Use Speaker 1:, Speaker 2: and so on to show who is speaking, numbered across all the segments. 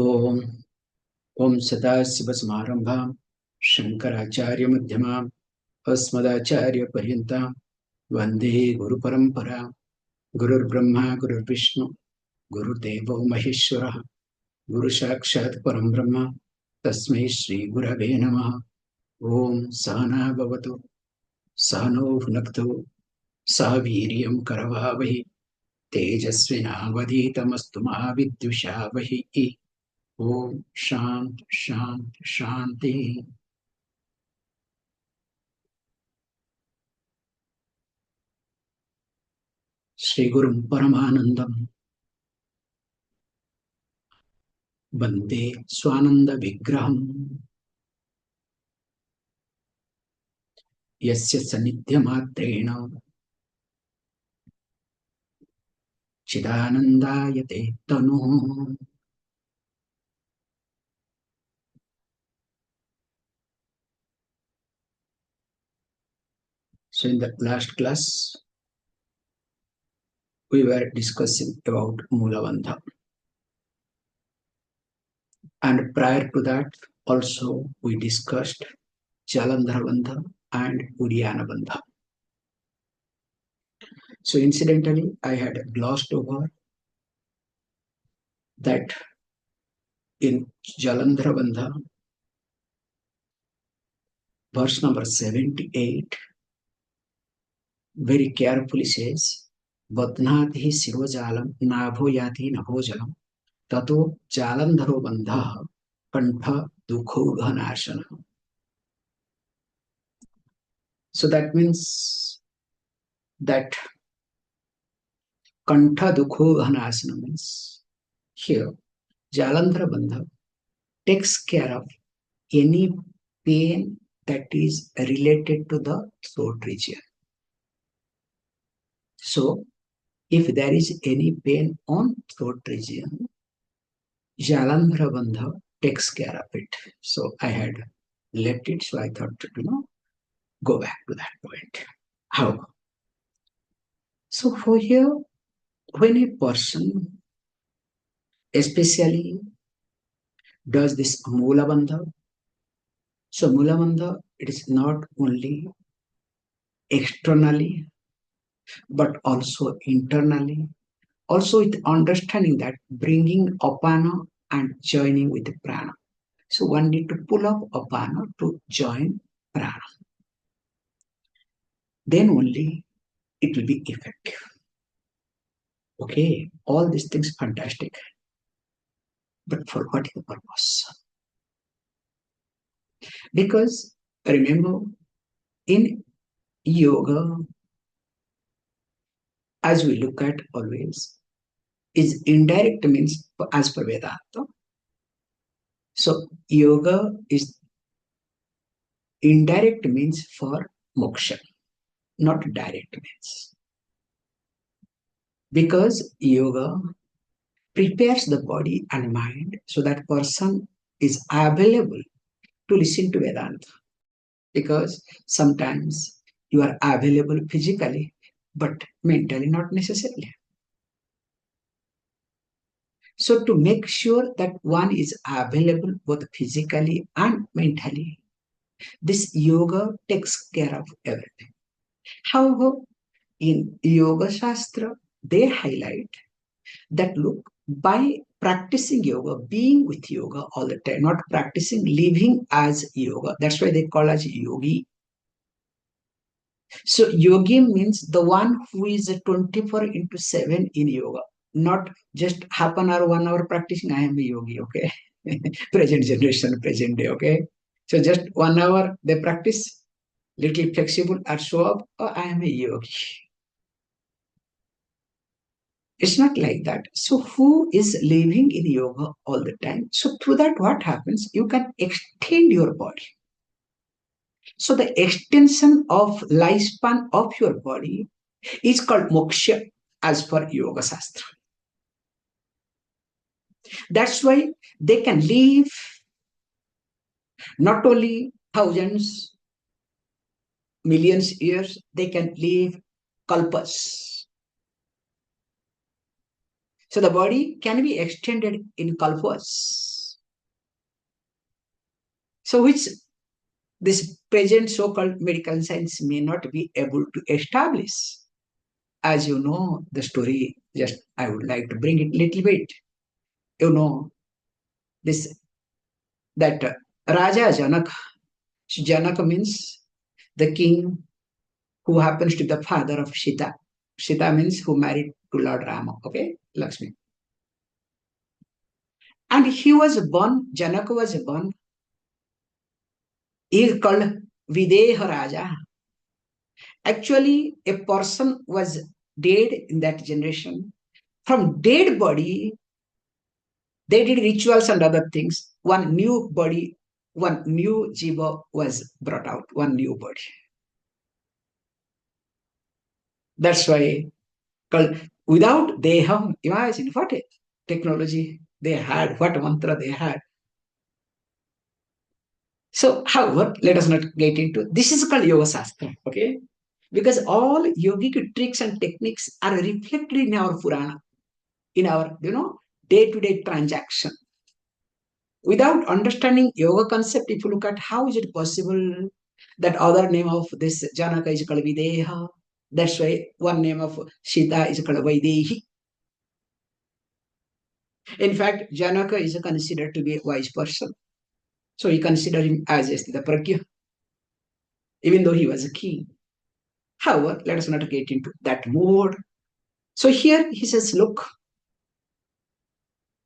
Speaker 1: ओम ओम सदाशिवसमारंभां शंकराचार्यमध्यमाम् अस्मदाचार्यपर्यन्तां वन्दे गुरुपरम्परां। गुरुर्ब्रह्मा गुरुर्विष्णु गुरुर्देवो महेश्वरः गुरुसाक्षात् परं ब्रह्म तस्मै श्रीगुरवे नमः। ओम सहना भवतु सहनौ भुनक्तु सह वीर्यं करवावहै तेजस्विनावधीतमस्तु मा विद्विषावहै। ओम शांति शांति शांति। श्री गुरुं परमानंदं वंदे स्वानंद विग्रहम् यस्य सन्निध्यमात्रेण चिदानंदायते तनुः। So in the last class we were discussing about Moola, and prior to that also we discussed Jalandhara Bandha and Uddiyana Bandha. So incidentally I had glossed over that in Jalandhara Bandha, verse number 78 very carefully says, Badnati Sirojalam Nabho Yati Nabhojalam Tato Jalandharo Bandha Kantha Dukho Ghanashana. So that means that Kantha Dukho Ghanashana means here Jalandhara Bandha takes care of any pain that is related to the throat region. So if there is any pain on throat region, Jalandhara Bandha takes care of it. So I had left it, so I thought to go back to that point. How? So for here, when a person especially does this Moola Bandha, so Moola Bandha, it is not only externally but also internally, also with understanding that bringing apana and joining with the prana. So one need to pull up apana to join prana. Then only it will be effective. Okay, all these things fantastic. But for what is the purpose? Because remember, in yoga, as we look at always, is indirect means as per Vedanta. So yoga is indirect means for moksha, not direct means. Because yoga prepares the body and mind so that person is available to listen to Vedanta. Because sometimes you are available physically, but mentally not necessarily. So to make sure that one is available both physically and mentally, this yoga takes care of everything. However, in Yoga Shastra, they highlight that look, by practicing yoga, being with yoga all the time, not practicing, living as yoga, that's why they call as yogi. So yogi means the one who is 24/7 in yoga, not just half an hour, 1 hour practicing, I am a yogi, okay? Present generation, present day, okay? So just 1 hour they practice, little flexible or show up, oh, I am a yogi. It's not like that. So who is living in yoga all the time? So through that, what happens? You can extend your body. So the extension of lifespan of your body is called moksha as per Yoga Shastra. That's why they can live not only thousands, millions years, they can live kalpas. So the body can be extended in kalpas. So which this present so-called medical science may not be able to establish. As you know, the story, just I would like to bring it little bit. You know, this that Raja Janak. Janaka means the king who happens to be the father of Sita. Sita means who married to Lord Rama, okay, Lakshmi. And he was born, Janaka was born, he is called Videha Raja. Actually, a person was dead in that generation. From dead body, they did rituals and other things. One new body, one new jiva was brought out, one new body. That's why called without Deham, imagine what a technology they had, what mantra they had. So, however, let us not get into this is called Yoga Shastra, okay? Because all yogic tricks and techniques are reflected in our Purana, in our day-to-day transaction. Without understanding yoga concept, if you look at how is it possible that other name of this Janaka is called Videha, that's why one name of Sita is called Vaidehi. In fact, Janaka is considered to be a wise person. So he considered him as the Pragya, even though he was a king. However, let us not get into that mode. So here he says, look,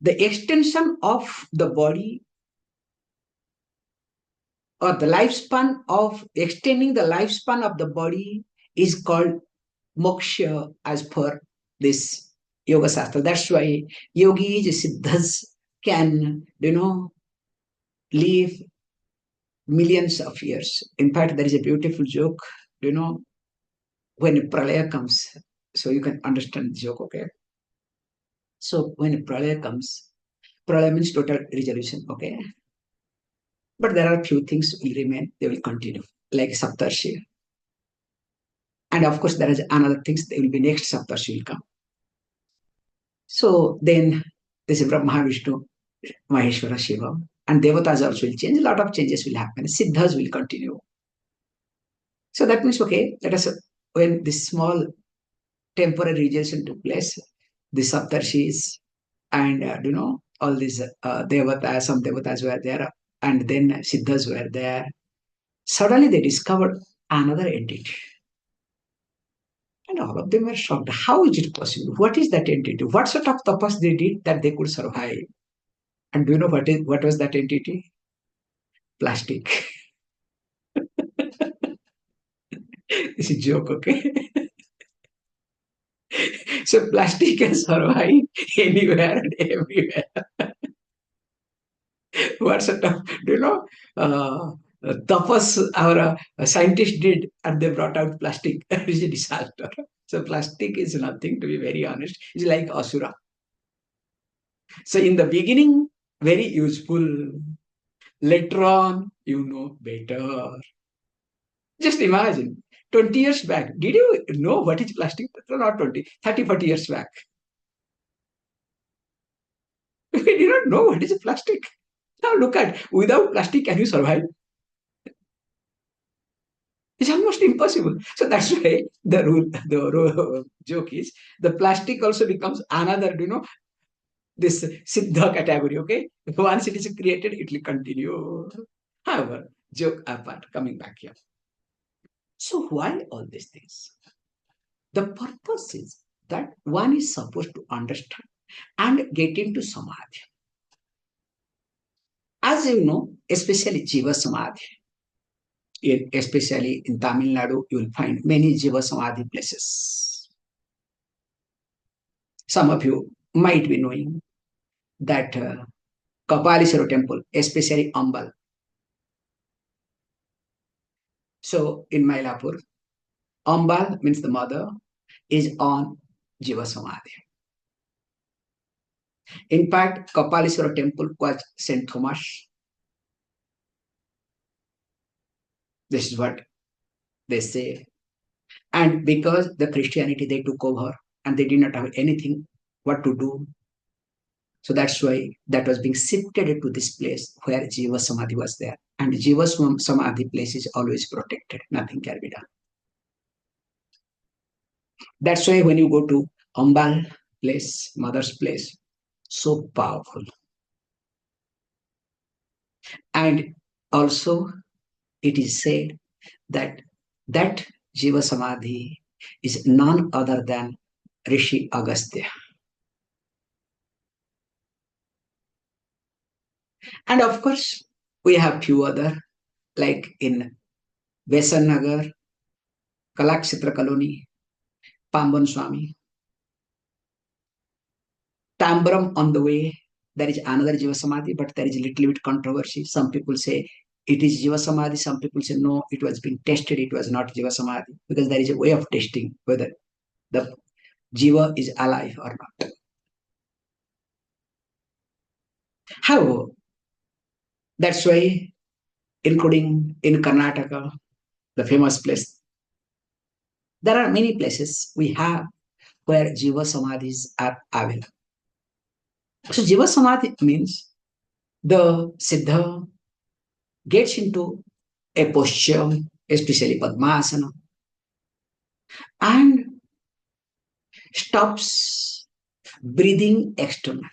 Speaker 1: the extension of the body or the lifespan of extending the lifespan of the body is called moksha as per this yoga shastra. That's why yogis, siddhas can, live millions of years. In fact, there is a beautiful joke, when a pralaya comes, so you can understand the joke, okay? So when a pralaya comes, pralaya means total resolution, okay? But there are few things will remain, they will continue, like Saptarshi. And of course, there is another things, they will be next Saptarshi will come. So then this is Brahma, Vishnu, Maheshwara, Shiva, and Devatas also will change. A lot of changes will happen. Siddhas will continue. So that means, okay, let us, when this small temporary resolution took place, the Saptarshis and, all these Devatas, some Devatas were there, and then Siddhas were there. Suddenly they discovered another entity. And all of them were shocked. How is it possible? What is that entity? What sort of tapas they did that they could survive? And do you know what was that entity? Plastic. It's a joke, okay? So plastic can survive anywhere and everywhere. What sort of, tapas our scientists did and they brought out plastic. It's a disaster. So plastic is nothing, to be very honest. It's like asura. So in the beginning, very useful. Later on, you know better. Just imagine, 20 years back, did you know what is plastic? No, not 20, 30, 40 years back. We did not know what is plastic. Now look at, without plastic, can you survive? It's almost impossible. So that's why the joke is the plastic also becomes another, this siddha category, okay? Once it is created, it will continue. However, joke apart, coming back here. So why all these things? The purpose is that one is supposed to understand and get into samadhi. As you know, especially Jiva Samadhi, especially in Tamil Nadu, you will find many Jiva Samadhi places. Some of you might be knowing that Kapalishwara temple, especially Ambal. So in Mylapur, Ambal means the mother is on Jiva Samadhi. In fact, Kapalishwara temple was Saint Thomas. This is what they say. And because the Christianity they took over and they did not have anything what to do, So that's why that was being shifted to this place where Jiva Samadhi was there. And Jiva Samadhi place is always protected. Nothing can be done. That's why when you go to Ambal place, mother's place, so powerful. And also it is said that that Jiva Samadhi is none other than Rishi Agastya. And of course, we have few other, like in Besan Nagar, Kalakshetra Colony, Pamban Swami, Tambram on the way. There is another Jiva Samadhi, but there is a little bit controversy. Some people say it is Jiva Samadhi. Some people say no, it was being tested. It was not Jiva Samadhi, because there is a way of testing whether the Jiva is alive or not. However, that's why, including in Karnataka, the famous place, there are many places we have where Jiva Samadhis are available. So Jiva Samadhi means the Siddha gets into a posture, especially Padmasana, and stops breathing externally.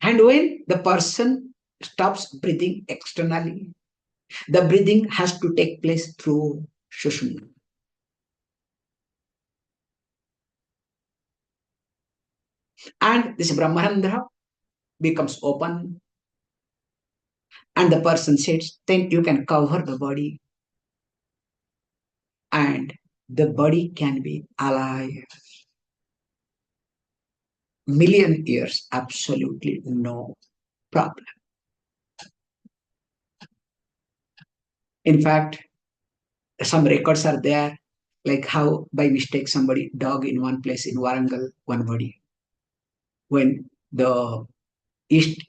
Speaker 1: And when the person stops breathing externally, the breathing has to take place through Shushumna. And this Brahmarandhra becomes open, and the person sits, then you can cover the body, and the body can be alive. Million years, absolutely no problem. In fact, some records are there, like how by mistake somebody dug in one place in Warangal one body. When the Eastern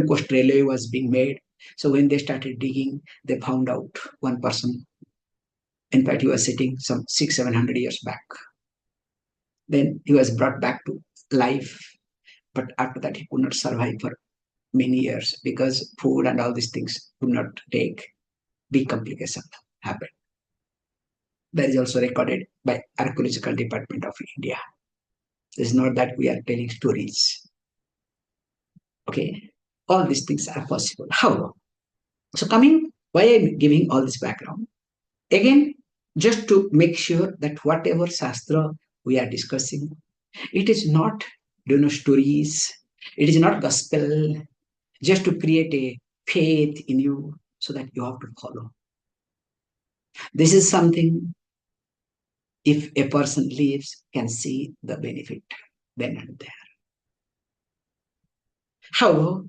Speaker 1: Coast Railway was being made, so when they started digging, they found out one person. In fact, he was sitting some 600-700 years back. Then he was brought back to life, but after that he could not survive for many years because food and all these things could not take. Big complication happened. That is also recorded by Archaeological Department of India. It's not that we are telling stories. Okay, all these things are possible. However, so coming, why I'm giving all this background? Again, just to make sure that whatever Shastra we are discussing, it is not, stories, it is not gospel, just to create a faith in you so that you have to follow. This is something, if a person lives, can see the benefit then and there. However,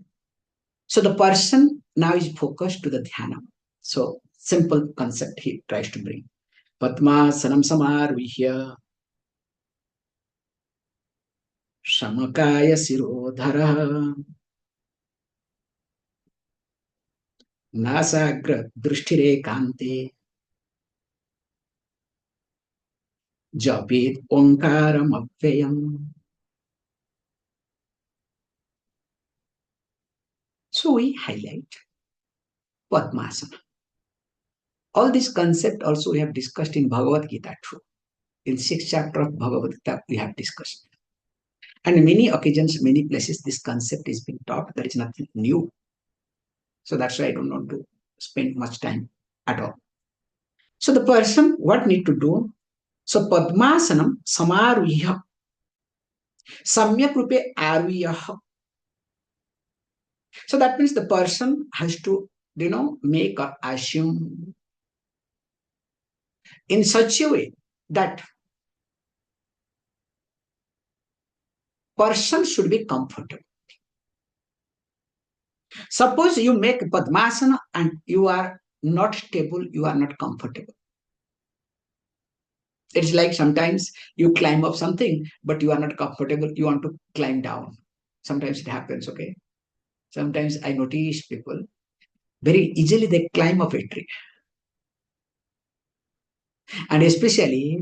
Speaker 1: so the person now is focused to the dhyana. So simple concept he tries to bring. Padmasanam samarvihya shamakaya sirodhara nasagra drishtire kante japit omkaram apvayam. So we highlight Padmasana. All this concept also we have discussed in Bhagavad Gita too. In 6th chapter of Bhagavad Gita, we have discussed. And in many occasions, many places, this concept is being taught. There is nothing new. So that's why I don't want to spend much time at all. So the person, what need to do? So Padmasanam samarvihya samyak rupe arviyah. So that means the person has to, make or assume in such a way that person should be comfortable. Suppose you make Padmasana and you are not stable, you are not comfortable. It's like sometimes you climb up something, but you are not comfortable, you want to climb down. Sometimes it happens, okay? Sometimes I notice people, very easily they climb up a tree. And especially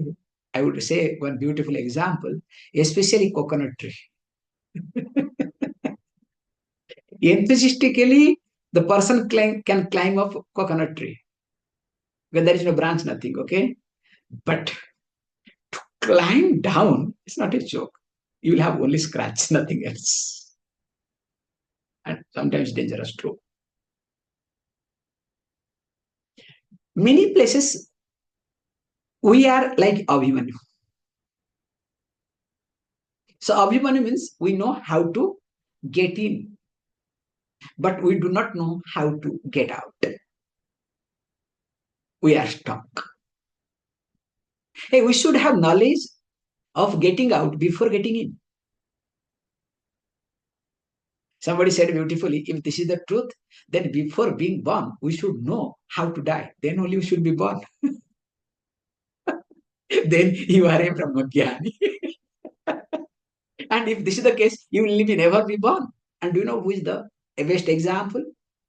Speaker 1: I would say one beautiful example, especially coconut tree. Enthusiastically, the person can climb up coconut tree when there is no branch, nothing, okay? But climb down is not a joke. You will have only scratch, nothing else. And sometimes dangerous too. Many places we are like Abhimanyu. So Abhimanyu means we know how to get in, but we do not know how to get out. We are stuck. Hey, we should have knowledge of getting out before getting in. Somebody said beautifully, if this is the truth, then before being born, we should know how to die. Then only we should be born. Then you are a Brahmagyani. And if this is the case, you will never be born. And do you know who is the best example?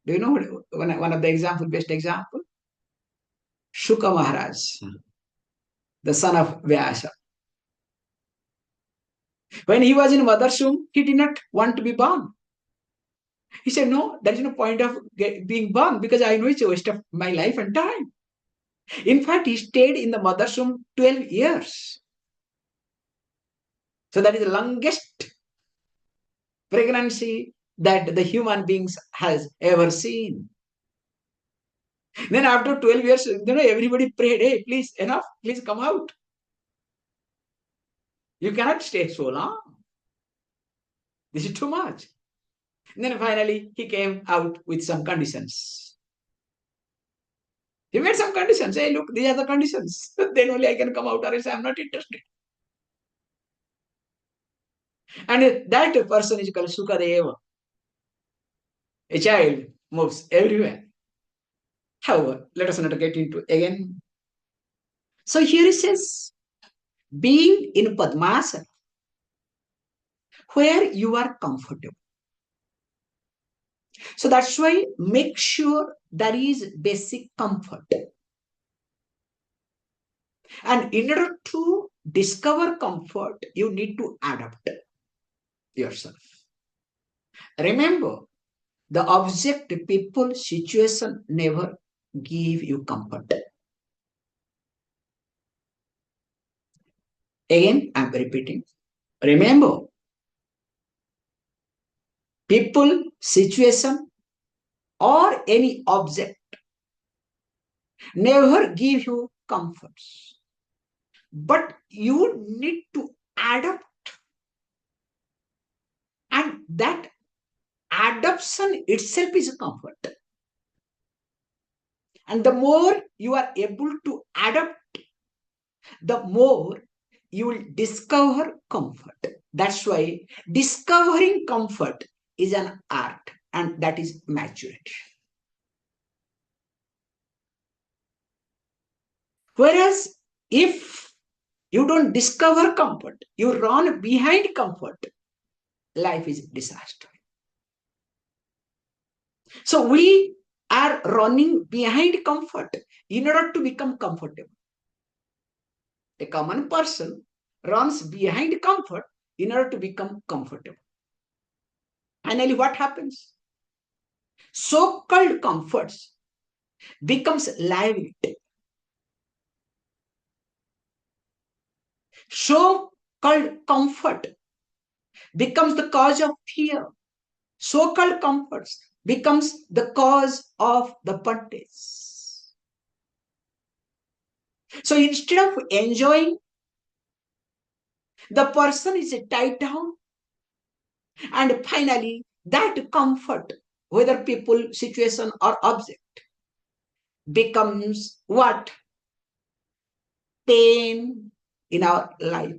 Speaker 1: Do you know one of the example, best example? Shuka Maharaj, the son of Vyasa. When he was in mother's womb, he did not want to be born. He said, no, there is no point of being born because I know it's a waste of my life and time. In fact, he stayed in the mother's womb 12 years. So that is the longest pregnancy that the human beings has ever seen. Then after 12 years, everybody prayed, hey, please, enough, please come out. You cannot stay so long. This is too much. And then finally, he came out with some conditions. He made some conditions. Hey, look, these are the conditions. Then only I can come out, or else I am not interested. And that person is called Sukadeva. A child moves everywhere. However, let us not get into again. So here it says, being in Padmasana, where you are comfortable. So that's why make sure there is basic comfort. And in order to discover comfort, you need to adapt yourself. Remember, the object, people, situation never give you comfort. Again, I'm repeating. Remember, people, situation, or any object never give you comforts. But you need to adapt. And that adaptation itself is a comfort. And the more you are able to adapt, the more you will discover comfort. That's why discovering comfort is an art, and that is maturity. Whereas if you don't discover comfort, you run behind comfort, life is disaster. So we are running behind comfort in order to become comfortable. A common person runs behind comfort in order to become comfortable. Finally, what happens? So-called comforts becomes liability. So-called comfort becomes the cause of fear. So-called comforts becomes the cause of the bondage. So instead of enjoying, the person is tied down, and finally that comfort, whether people, situation, or object, becomes what? Pain in our life.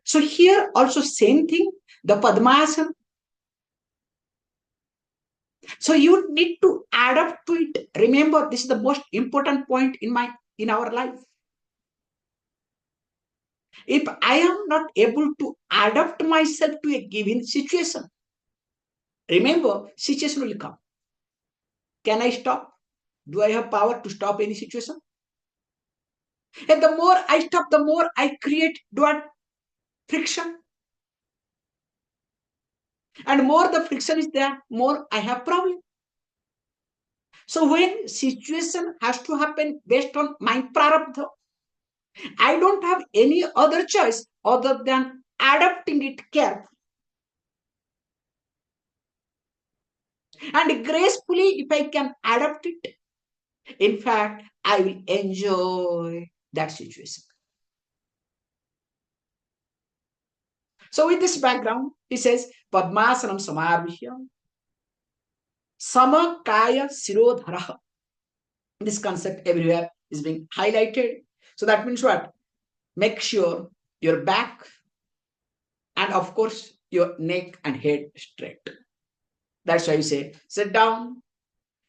Speaker 1: So here also same thing, the Padmasana. So you need to adapt to it. Remember, this is the most important point in our life. If I am not able to adapt myself to a given situation, remember, situation will come. Can I stop? Do I have power to stop any situation? And the more I stop, the more I create what? Friction. And more the friction is there, more I have problem. So when situation has to happen based on my prarabdha, I don't have any other choice other than adapting it carefully. And gracefully, if I can adapt it, in fact, I will enjoy that situation. So with this background, he says, Padmasanam Samavihya, Samakaya Sirodhara. This concept everywhere is being highlighted. So that means what? Make sure your back and of course your neck and head straight. That's why we say sit down,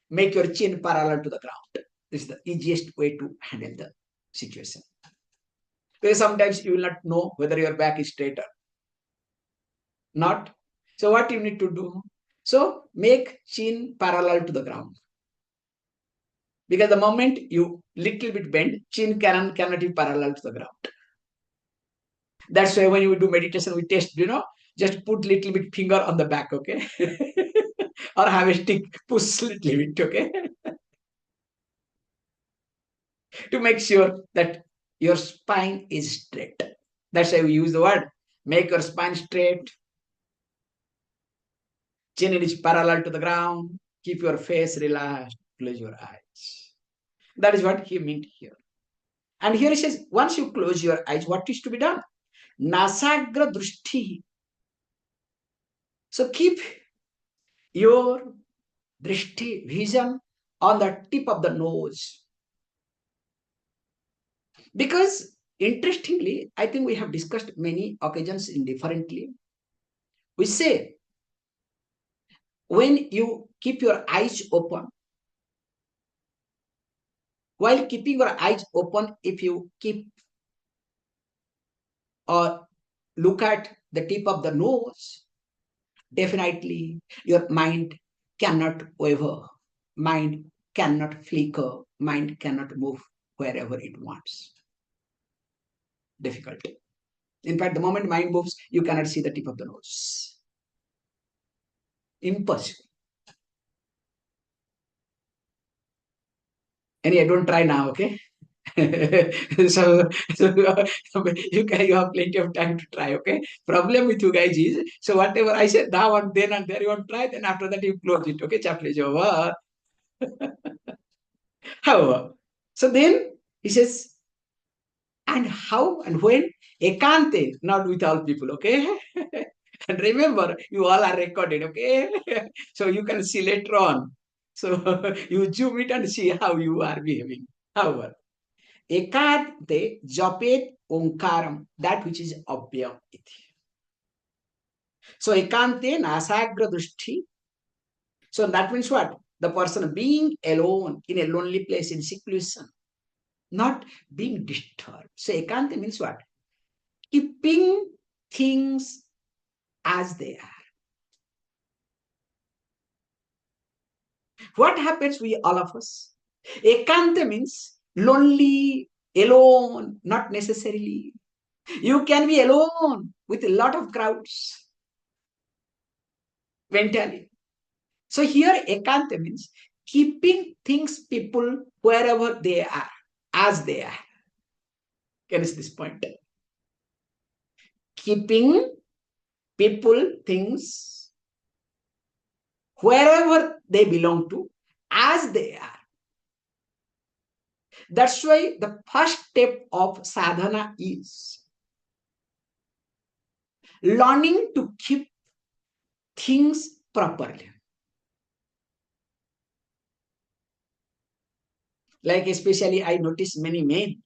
Speaker 1: make your chin parallel to the ground. This is the easiest way to handle the situation. Because sometimes you will not know whether your back is straight or not. So what you need to do? So make chin parallel to the ground. Because the moment you little bit bend, chin cannot be parallel to the ground. That's why when you do meditation, we test, just put little bit finger on the back, okay? Or have a stick, push little bit, okay? To make sure that your spine is straight. That's why we use the word, make your spine straight, chin is parallel to the ground, keep your face relaxed, close your eyes. That is what he meant here. And here he says, once you close your eyes, what is to be done? Nasagra drushti. So keep your drishti, vision, on the tip of the nose. Because interestingly, I think we have discussed many occasions indifferently. We say, when you keep your eyes open, while keeping your eyes open, if you keep or look at the tip of the nose, definitely your mind cannot waver, mind cannot flicker, mind cannot move wherever it wants. Difficult. In fact, the moment mind moves, you cannot see the tip of the nose. Impossible. Anyway, don't try now, okay? so, you have plenty of time to try, okay? Problem with you guys is, so whatever I said now and then and there, you want to try, then after that you close it, okay? Chapter is over. However, so then he says, and how and when? Ekante, not with all people, okay? And remember, you all are recorded, okay? So you can see later on. So you zoom it and see how you are behaving. However, ekante japet omkaram, that which is abhyam iti. So ekante nasagra drushti. So that means what? The person being alone in a lonely place in seclusion, not being disturbed. So ekante means what? Keeping things as they are. What happens with all of us? Ekanta means lonely, alone, not necessarily. You can be alone with a lot of crowds mentally. So here ekanta means keeping things, people, wherever they are, as they are. Can you see this point? Keeping people, things, wherever they belong to, as they are. That's why the first step of sadhana is learning to keep things properly. Like especially I notice many men,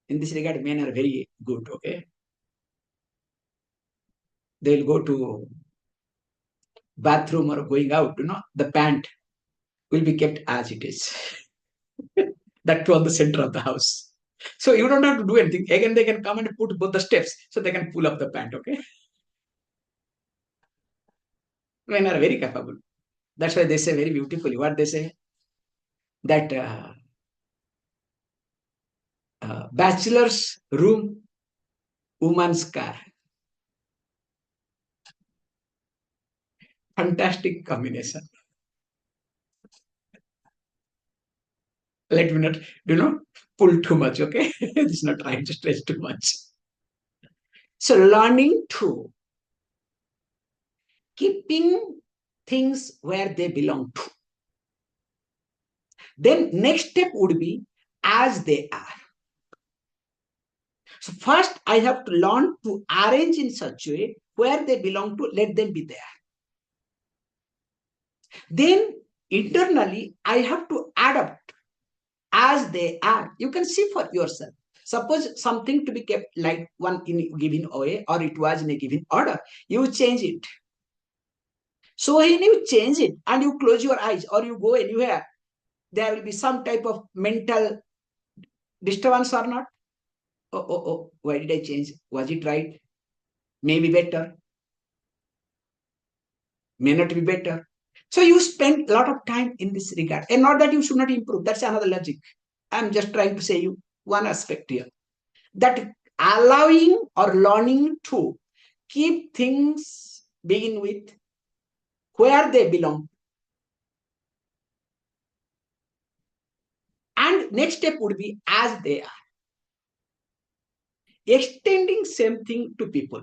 Speaker 1: in this regard, men are very good, okay? They'll go to bathroom or going out, the pant will be kept as it is. That to on the center of the house. So you don't have to do anything. Again, they can come and put both the steps so they can pull up the pant, okay? Men are very capable. That's why they say very beautifully what they say. that bachelor's room, woman's car. Fantastic combination. Let me not, do not pull too much, okay? It's not trying to stretch too much. So learning to keeping things where they belong to. Then next step would be as they are. So first I have to learn to arrange in such a way where they belong to, let them be there. Then internally I have to adapt as they are. You can see for yourself. Suppose something to be kept like one in a given way, or it was in a given order, you change it. So when you change it and you close your eyes or you go anywhere, there will be some type of mental disturbance or not? Oh, why did I change? Was it right? Maybe better, may not be better. So you spend a lot of time in this regard. And not that you should not improve. That's another logic. I'm just trying to say you one aspect here. That allowing or learning to keep things begin with where they belong. And next step would be as they are. Extending same thing to people.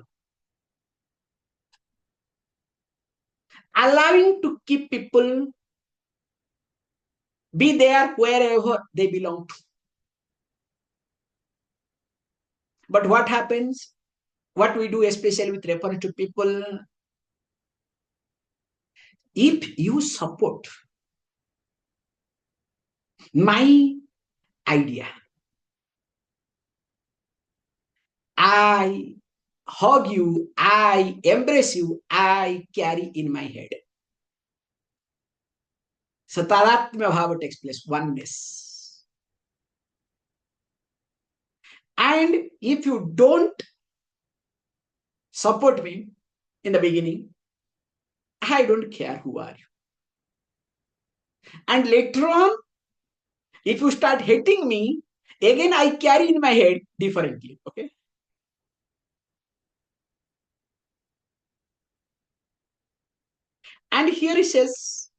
Speaker 1: Allowing to keep people be there wherever they belong to. But what happens? What we do, especially with reference to people, if you support my idea, I hug you, I embrace you, I carry in my head. So tadatmya bhava takes place, oneness. And if you don't support me in the beginning, I don't care who are you. And later on, if you start hating me, again I carry in my head differently. Okay. And here he says,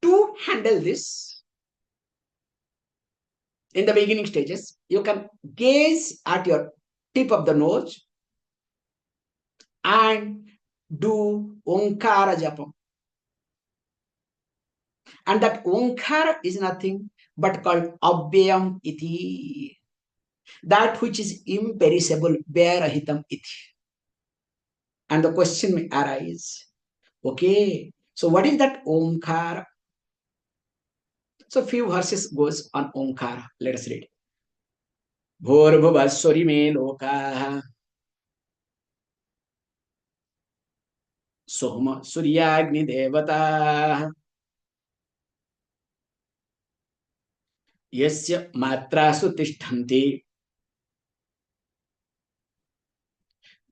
Speaker 1: to handle this in the beginning stages, you can gaze at your tip of the nose and do Omkara Japa. And that Omkara is nothing but called Abhyam Iti. That which is imperishable, Berahitam Iti. And the question may arise, okay, so what is that Omkara? So few verses goes on Omkara. Let us read. Bhurvuvaswari me lokaha Soma Suryagni Devata Yasya Matrasu Tishtanti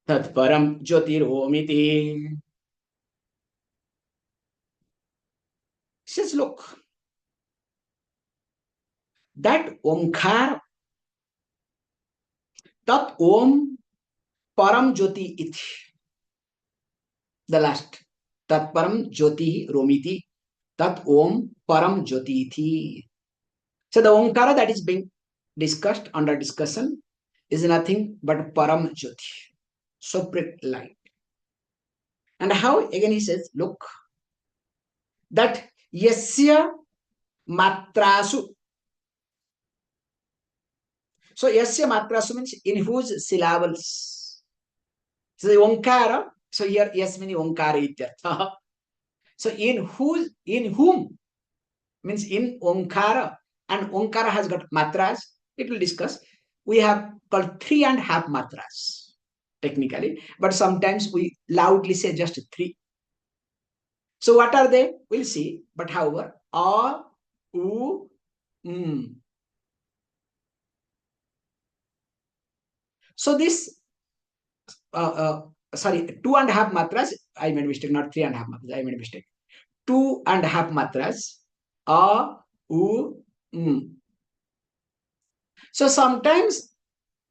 Speaker 1: Tatparam Jyotiromiti. Says, look, that Omkar, Tat Om Param Jyoti Iti. The last. Tat Param Jyoti Romiti. Tat Om Param Jyoti Iti. So the Omkara that is being discussed under discussion is nothing but Param Jyoti, supreme light. And how again he says, look, that Yasya Matrasu. So Yasya Matrasu means in whose syllables. So the Omkara, so here yes meaning Omkara ityartha. So in whom means in Omkara, and Omkara has got matras. It will discuss. We have called 3.5 matras technically, but sometimes we loudly say just 3. So what are they? We'll see. But however, A, U, So this, sorry, 2.5 matras. I made a mistake, not 3.5 matras. I made a mistake. 2.5 matras A, U, M. So sometimes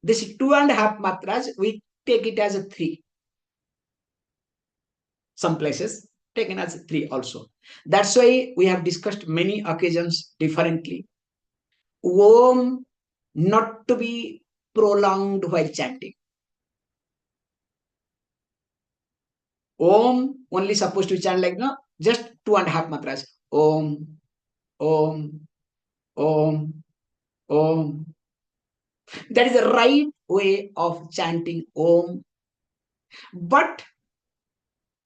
Speaker 1: this 2.5 matras, we take it as a 3. Some places taken as 3 also. That's why we have discussed many occasions differently. Om not to be prolonged while chanting. Om only supposed to chant like no, just 2.5 matras. Om, Om, Om, Om. That is the right way of chanting Om. But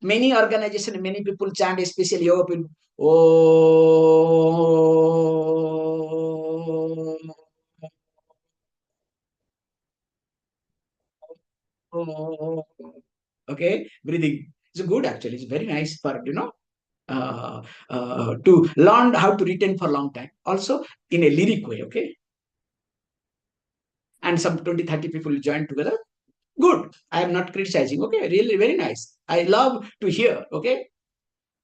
Speaker 1: many organizations, many people chant, especially yoga people, Om. Okay, breathing. It's good actually. It's very nice for to learn how to retain for a long time. Also in a lyric way. Okay, and some 20, 30 people join together. Good. I am not criticizing. Okay, really very nice. I love to hear. Okay,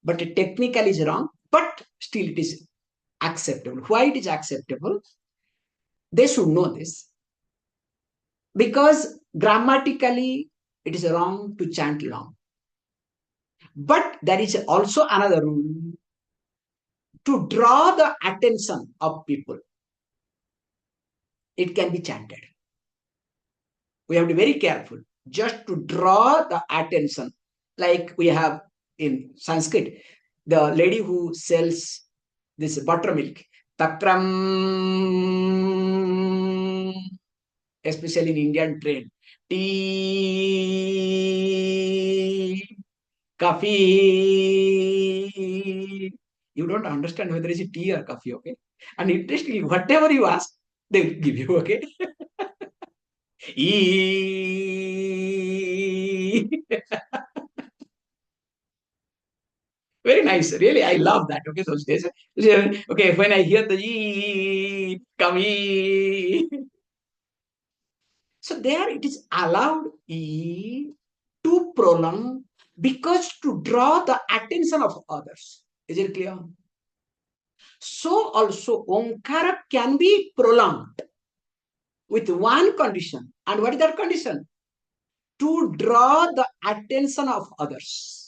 Speaker 1: but the technical is wrong. But still it is acceptable. Why it is acceptable? They should know this because grammatically it is wrong to chant long. But there is also another rule to draw the attention of people. It can be chanted. We have to be very careful just to draw the attention. Like we have in Sanskrit, the lady who sells this buttermilk, takram, especially in Indian trade, tea, coffee. You don't understand whether it's tea or coffee, okay? And interestingly, whatever you ask, they will give you, okay? Very nice. Really, I love that. Okay, those days. Okay, when I hear the come. So there it is allowed to prolong because to draw the attention of others. Is it clear? So also Omkara can be prolonged with one condition. And what is that condition? To draw the attention of others.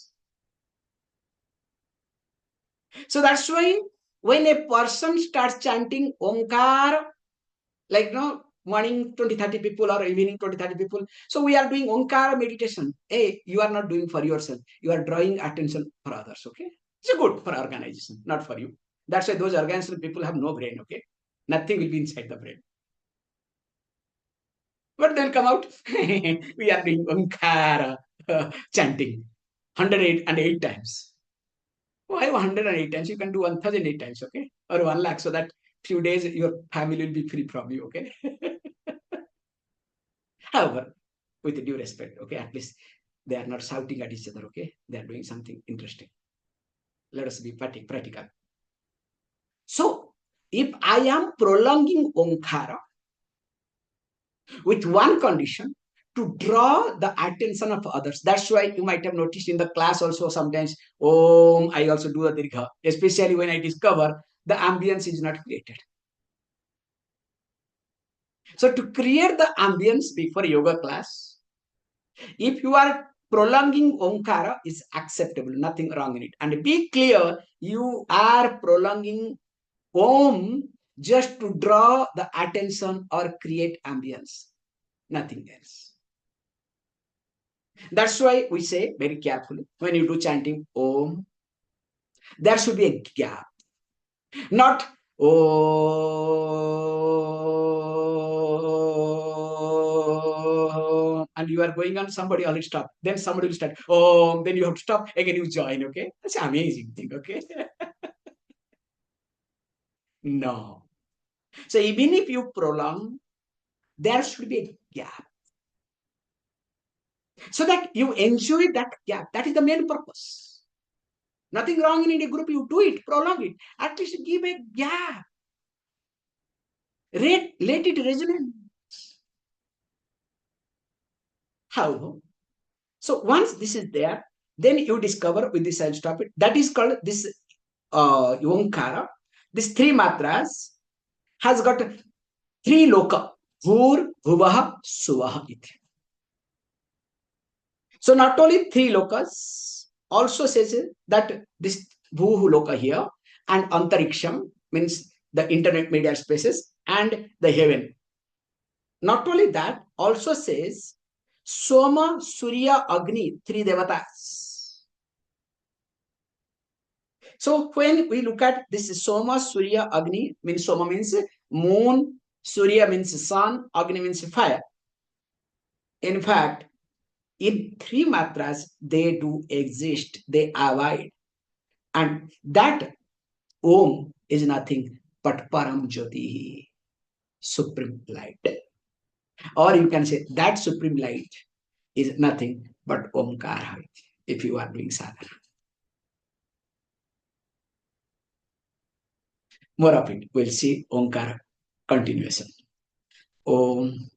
Speaker 1: So that's why when a person starts chanting Omkara, like morning 20, 30 people or evening 20, 30 people. So we are doing Omkara meditation. Hey, you are not doing for yourself. You are drawing attention for others. Okay. It's good for organization, not for you. That's why those organization people have no brain. Okay. Nothing will be inside the brain. But they'll come out. We are doing Omkara chanting 108 times. Why 108 times? You can do 1,008 times, okay? Or 1 lakh, so that few days your family will be free from you, okay? However, with due respect, okay, at least they are not shouting at each other, okay? They are doing something interesting. Let us be practical. So, if I am prolonging Omkara with one condition, to draw the attention of others. That's why you might have noticed in the class also sometimes, I also do a dirgha, especially when I discover the ambience is not created. So to create the ambience before yoga class, if you are prolonging Omkara is acceptable, nothing wrong in it. And be clear, you are prolonging Om just to draw the attention or create ambience, nothing else. That's why we say very carefully when you do chanting Om, there should be a gap, not Oh, and you are going on, somebody already stop. Then somebody will start, oh, then you have to stop, again you join, okay? That's an amazing thing, okay? No. So even if you prolong, there should be a gap. So that you enjoy that gap. That is the main purpose. Nothing wrong in a group, you do it, prolong it. At least give a gap. Let it resonate. How? So once this is there, then you discover with this, I'll stop it. That is called this Omkara. These three matras has got three loka. Bhur, bhuvah, suvah. So not only three lokas, also says that this bhu loka here and antariksham means the internet media spaces and the heaven. Not only that, also says Soma, Surya, Agni, three devatas. So when we look at this Soma, Surya, Agni, means Soma means moon, Surya means sun, Agni means fire. In fact, in three matras, they do exist, they abide. And that Om is nothing but Param Jyoti, supreme light. Or you can say that supreme light is nothing but Omkara if you are doing sadhana. More of it, we'll see Omkara continuation. Om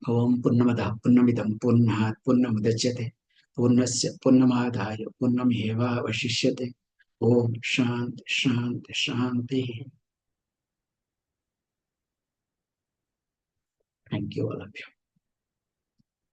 Speaker 1: Om Purnamada Purnamidam Purnahat Purnamudachyate Purnasya Purnamadhaya Purnamheva Vashishyate Om Shanti Shanti Shanti. Thank you all of you.